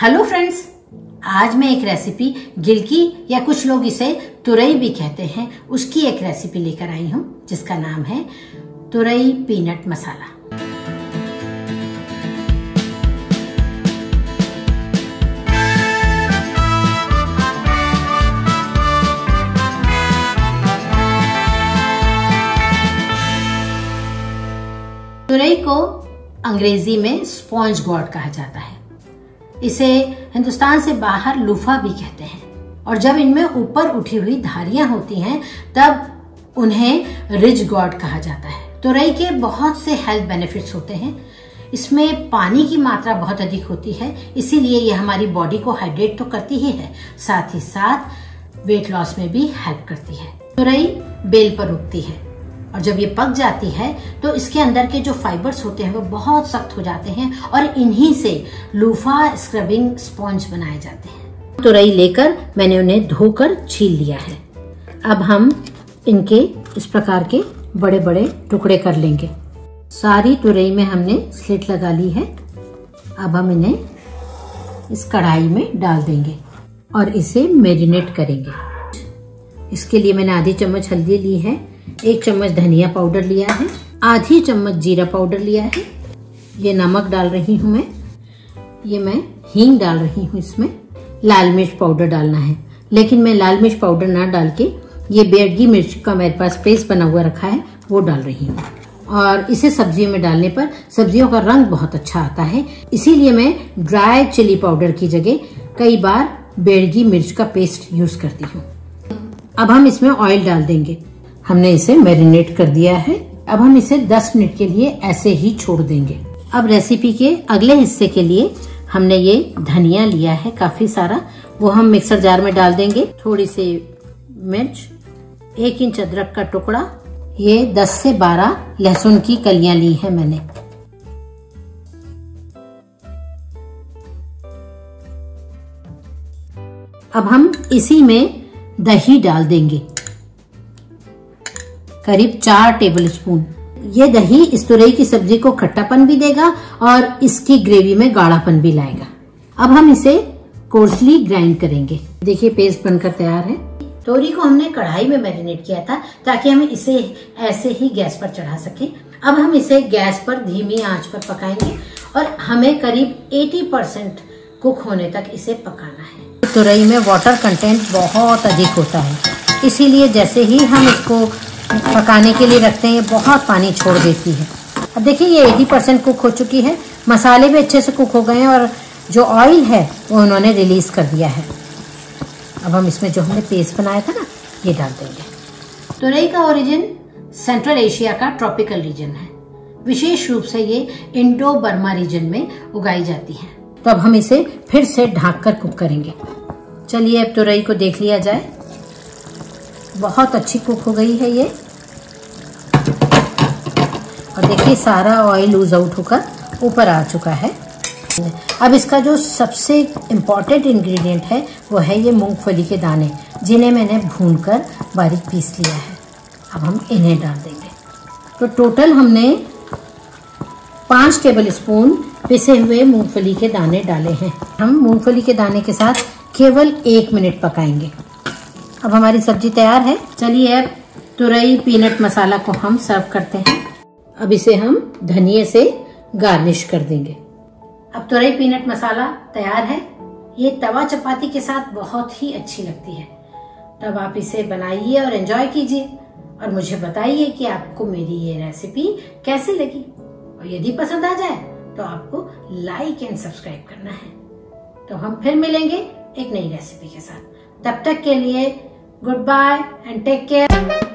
Hello friends, आज मैं एक रेसिपी गिलकी या कुछ लोग इसे तुरई भी कहते हैं, उसकी एक रेसिपी लेकर आई हूँ जिसका नाम है तुरई पीनट मसाला। तुरई को अंग्रेजी में स्पॉन्ज गॉड कहा जाता है। इसे हिंदुस्तान से बाहर लूफा भी कहते हैं और जब इनमें ऊपर उठी हुई धारियां होती हैं तब उन्हें रिज गॉड कहा जाता है। तुरई के बहुत से हेल्थ बेनिफिट्स होते हैं। इसमें पानी की मात्रा बहुत अधिक होती है, इसीलिए ये हमारी बॉडी को हाइड्रेट तो करती ही है, साथ ही साथ वेट लॉस में भी हेल्प करती है। तुरई बेल पर उगती है और जब ये पक जाती है तो इसके अंदर के जो फाइबर्स होते हैं वो बहुत सख्त हो जाते हैं और इन्हीं से लूफा स्क्रबिंग स्पॉन्ज बनाए जाते हैं। तुरई लेकर मैंने उन्हें धोकर छील लिया है। अब हम इनके इस प्रकार के बड़े बड़े टुकड़े कर लेंगे। सारी तुरई में हमने स्लिट लगा ली है। अब हम इन्हें इस कढ़ाई में डाल देंगे और इसे मैरिनेट करेंगे। इसके लिए मैंने आधी चम्मच हल्दी ली है, 1 चम्मच धनिया पाउडर लिया है, आधी चम्मच जीरा पाउडर लिया है, ये नमक डाल रही हूँ मैं हींग डाल रही हूँ। इसमें लाल मिर्च पाउडर डालना है, लेकिन मैं लाल मिर्च पाउडर ना डाल के ये बेडगी मिर्च का मेरे पास पेस्ट बना हुआ रखा है वो डाल रही हूँ। और इसे सब्जियों में डालने पर सब्जियों का रंग बहुत अच्छा आता है, इसीलिए मैं ड्राई चिली पाउडर की जगह कई बार बेडगी मिर्च का पेस्ट यूज करती हूँ। अब हम इसमें ऑयल डाल देंगे। हमने इसे मैरिनेट कर दिया है। अब हम इसे 10 मिनट के लिए ऐसे ही छोड़ देंगे। अब रेसिपी के अगले हिस्से के लिए हमने ये धनिया लिया है काफी सारा, वो हम मिक्सर जार में डाल देंगे। थोड़ी सी मिर्च, 1 इंच अदरक का टुकड़ा, ये 10 से 12 लहसुन की कलियां ली है मैंने। अब हम इसी में दही डाल देंगे, करीब 4 टेबलस्पून। ये दही इस तुरई की सब्जी को खट्टापन भी देगा और इसकी ग्रेवी में गाढ़ापन भी लाएगा। अब हम इसे कोर्सली ग्राइंड करेंगे। देखिए पेस्ट बनकर तैयार है। तोरी को हमने कढ़ाई में मैरिनेट किया था ताकि हम इसे ऐसे ही गैस पर चढ़ा सके। अब हम इसे गैस पर धीमी आंच पर पकाएंगे और हमें करीब 80% कुक होने तक इसे पकाना है। तुरई में वाटर कंटेंट बहुत अधिक होता है, इसीलिए जैसे ही हम इसको पकाने के लिए रखते हैं ये बहुत पानी छोड़ देती है। अब देखिए ये 80% कुक हो चुकी है, मसाले भी अच्छे से कुक हो गए हैं और जो ऑयल है वो उन्होंने रिलीज कर दिया है। अब हम इसमें जो हमने पेस्ट बनाया था ना ये डाल देंगे। तुरई का ओरिजिन सेंट्रल एशिया का ट्रॉपिकल रीजन है, विशेष रूप से ये इंडो बर्मा रीजन में उगाई जाती है। तो अब हम इसे फिर से ढककर कुक करेंगे। चलिए अब तुरई को देख लिया जाए। बहुत अच्छी कुक हो गई है ये, और देखिए सारा ऑयल लूज आउट होकर ऊपर आ चुका है। अब इसका जो सबसे इम्पोर्टेंट इंग्रेडिएंट है वो है ये मूंगफली के दाने, जिन्हें मैंने भूनकर बारीक पीस लिया है। अब हम इन्हें डाल देंगे। तो टोटल हमने 5 टेबलस्पून पिसे हुए मूंगफली के दाने डाले हैं। हम मूंगफली के दाने के साथ केवल 1 मिनट पकाएंगे। अब हमारी सब्जी तैयार है। चलिए अब तुरई पीनट मसाला को हम सर्व करते हैं। अब इसे हम धनिये से गार्निश कर देंगे। अब तुरई पीनट मसाला तैयार है। ये तवा चपाती के साथ बहुत ही अच्छी लगती है। तब आप इसे बनाइए और एंजॉय कीजिए और मुझे बताइए कि आपको मेरी ये रेसिपी कैसी लगी, और यदि पसंद आ जाए तो आपको लाइक एंड सब्सक्राइब करना है। तो हम फिर मिलेंगे एक नई रेसिपी के साथ। तब तक के लिए goodbye and take care.